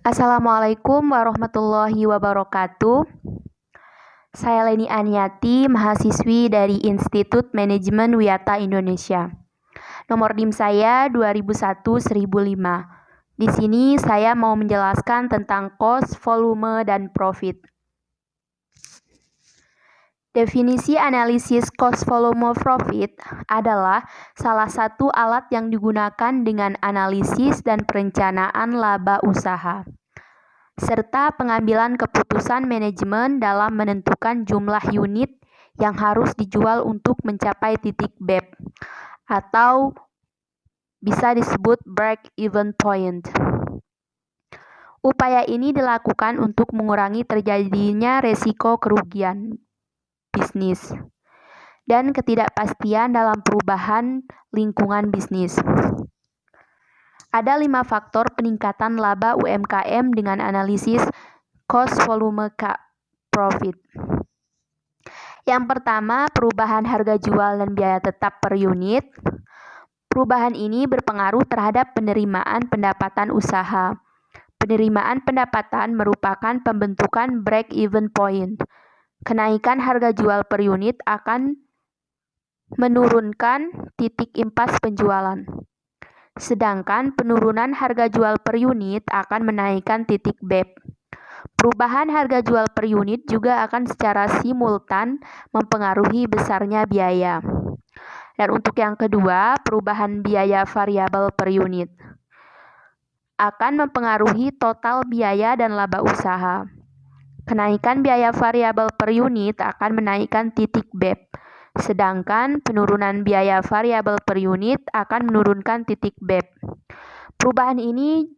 Assalamualaikum warahmatullahi wabarakatuh. Saya Leni Aniati, mahasiswi dari Institut Manajemen Wiyata Indonesia. Nomor DIM saya 2001-1005. Di sini saya mau menjelaskan tentang cost, volume, dan profit. Definisi analisis cost, volume, profit adalah salah satu alat yang digunakan dengan analisis dan perencanaan laba usaha, serta pengambilan keputusan manajemen dalam menentukan jumlah unit yang harus dijual untuk mencapai titik BEP, atau bisa disebut break-even point. Upaya ini dilakukan untuk mengurangi terjadinya resiko kerugian bisnis dan ketidakpastian dalam perubahan lingkungan bisnis. Ada 5 faktor peningkatan laba UMKM dengan analisis cost, volume, profit. Yang pertama, perubahan harga jual dan biaya tetap per unit. Perubahan ini berpengaruh terhadap penerimaan pendapatan usaha. Penerimaan pendapatan merupakan pembentukan break-even point. Kenaikan harga jual per unit akan menurunkan titik impas penjualan. Sedangkan penurunan harga jual per unit akan menaikkan titik BEP. Perubahan harga jual per unit juga akan secara simultan mempengaruhi besarnya biaya. Dan untuk yang kedua, perubahan biaya variabel per unit akan mempengaruhi total biaya dan laba usaha. Kenaikan biaya variabel per unit akan menaikkan titik BEP. Sedangkan penurunan biaya variabel per unit akan menurunkan titik BEP. Perubahan ini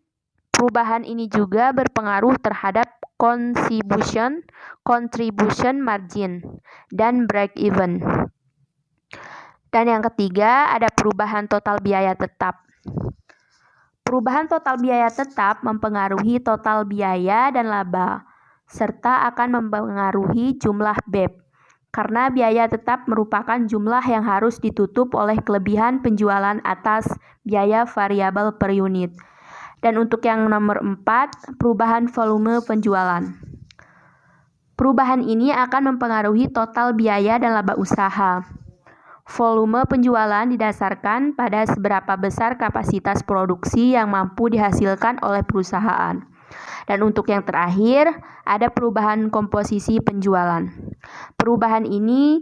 juga berpengaruh terhadap contribution margin, dan break even. Dan yang ketiga, ada perubahan total biaya tetap. Perubahan total biaya tetap mempengaruhi total biaya dan laba, serta akan mempengaruhi jumlah BEP. Karena biaya tetap merupakan jumlah yang harus ditutup oleh kelebihan penjualan atas biaya variabel per unit. Dan untuk yang nomor 4, perubahan volume penjualan. Perubahan ini akan mempengaruhi total biaya dan laba usaha. Volume penjualan didasarkan pada seberapa besar kapasitas produksi yang mampu dihasilkan oleh perusahaan. Dan untuk yang terakhir, ada perubahan komposisi penjualan. Perubahan ini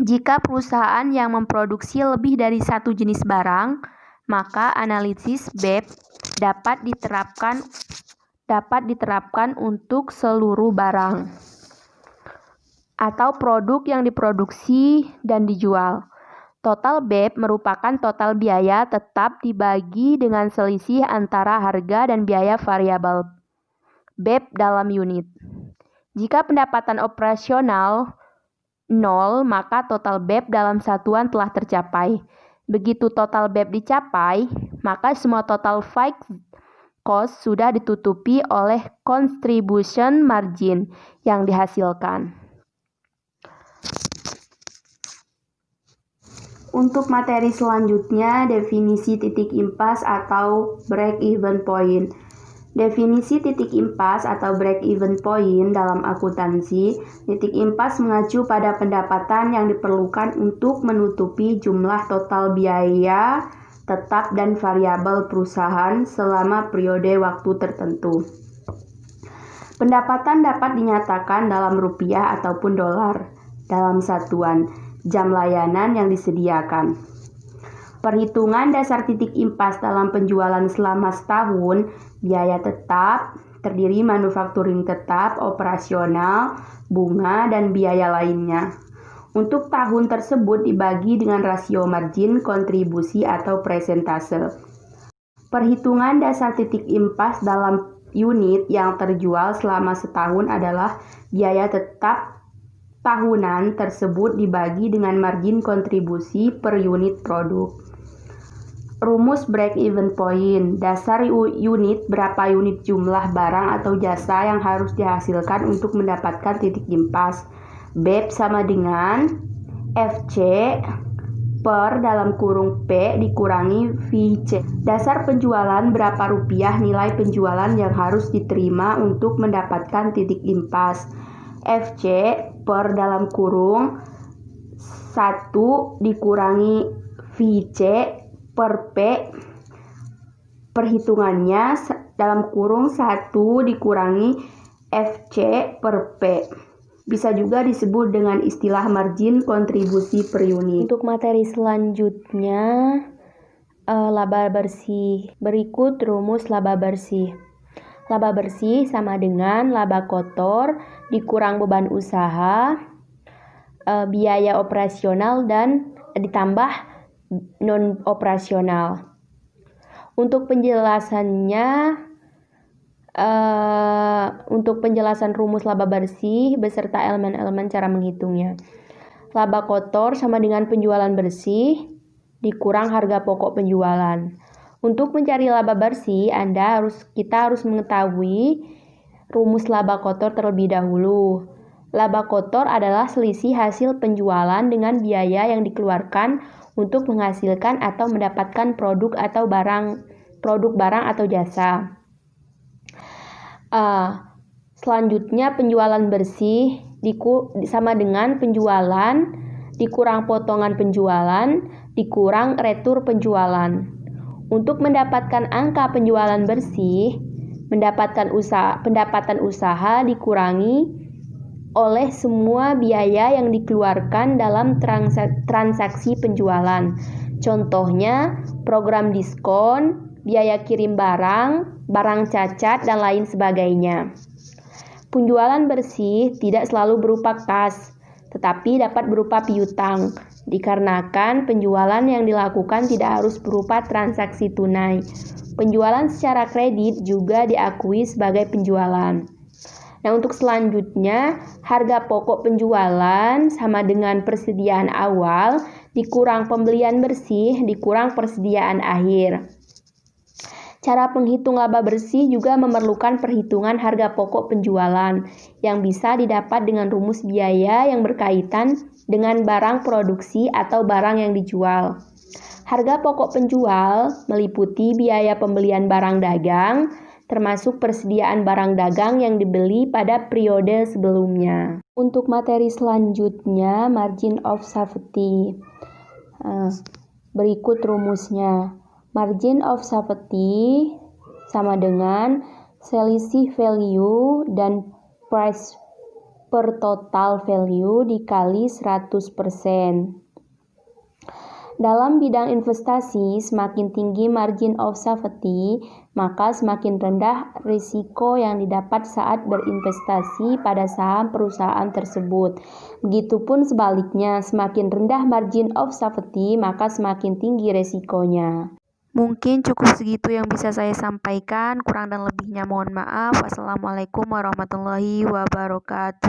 jika perusahaan yang memproduksi lebih dari satu jenis barang, maka analisis BEP dapat diterapkan untuk seluruh barang atau produk yang diproduksi dan dijual. Total BEP merupakan total biaya tetap dibagi dengan selisih antara harga dan biaya variabel BEP dalam unit. Jika pendapatan operasional 0, maka total BEP dalam satuan telah tercapai. Begitu total BEP dicapai, maka semua total fixed cost sudah ditutupi oleh contribution margin yang dihasilkan. Untuk materi selanjutnya, definisi titik impas atau break-even point. Definisi titik impas atau break-even point dalam akuntansi, titik impas mengacu pada pendapatan yang diperlukan untuk menutupi jumlah total biaya tetap dan variabel perusahaan selama periode waktu tertentu. Pendapatan dapat dinyatakan dalam rupiah ataupun dolar dalam satuan jam layanan yang disediakan. Perhitungan dasar titik impas dalam penjualan selama setahun, biaya tetap, terdiri manufakturing tetap, operasional, bunga, dan biaya lainnya. Untuk tahun tersebut dibagi dengan rasio margin, kontribusi, atau persentase. Perhitungan dasar titik impas dalam unit yang terjual selama setahun adalah biaya tetap tahunan tersebut dibagi dengan margin kontribusi per unit produk. Rumus break-even point. Dasar unit berapa unit jumlah barang atau jasa yang harus dihasilkan untuk mendapatkan titik impas. BEP sama dengan FC per dalam kurung P dikurangi VC. Dasar penjualan berapa rupiah nilai penjualan yang harus diterima untuk mendapatkan titik impas. FC per dalam kurung 1 dikurangi VC per P. Perhitungannya dalam kurung 1 dikurangi FC per P. Bisa juga disebut dengan istilah margin kontribusi per unit. Untuk materi selanjutnya, laba bersih. Berikut rumus laba bersih. Laba bersih sama dengan laba kotor dikurang beban usaha, biaya operasional, dan ditambah non operasional. Untuk penjelasannya, untuk penjelasan rumus laba bersih beserta elemen-elemen cara menghitungnya. Laba kotor sama dengan penjualan bersih dikurang harga pokok penjualan. Untuk mencari laba bersih, kita harus mengetahui rumus laba kotor terlebih dahulu. Laba kotor adalah selisih hasil penjualan dengan biaya yang dikeluarkan untuk menghasilkan atau mendapatkan produk barang atau jasa. Selanjutnya penjualan bersih sama dengan penjualan dikurang potongan penjualan dikurang retur penjualan. Untuk mendapatkan angka penjualan bersih, pendapatan usaha dikurangi oleh semua biaya yang dikeluarkan dalam transaksi penjualan. Contohnya program diskon, biaya kirim barang cacat, dan lain sebagainya. Penjualan bersih tidak selalu berupa kas, tetapi dapat berupa piutang, dikarenakan penjualan yang dilakukan tidak harus berupa transaksi tunai. Penjualan secara kredit juga diakui sebagai penjualan. Nah, untuk selanjutnya, harga pokok penjualan sama dengan persediaan awal dikurang pembelian bersih dikurang persediaan akhir. Cara penghitung laba bersih juga memerlukan perhitungan harga pokok penjualan yang bisa didapat dengan rumus biaya yang berkaitan dengan barang produksi atau barang yang dijual. Harga pokok penjual meliputi biaya pembelian barang dagang, termasuk persediaan barang dagang yang dibeli pada periode sebelumnya. Untuk materi selanjutnya, margin of safety. Berikut rumusnya. Margin of safety sama dengan selisih value dan price per total value dikali 100%. Dalam bidang investasi, semakin tinggi margin of safety, maka semakin rendah risiko yang didapat saat berinvestasi pada saham perusahaan tersebut. Begitupun sebaliknya, semakin rendah margin of safety, maka semakin tinggi risikonya. Mungkin cukup segitu yang bisa saya sampaikan, kurang dan lebihnya mohon maaf. Wassalamualaikum warahmatullahi wabarakatuh.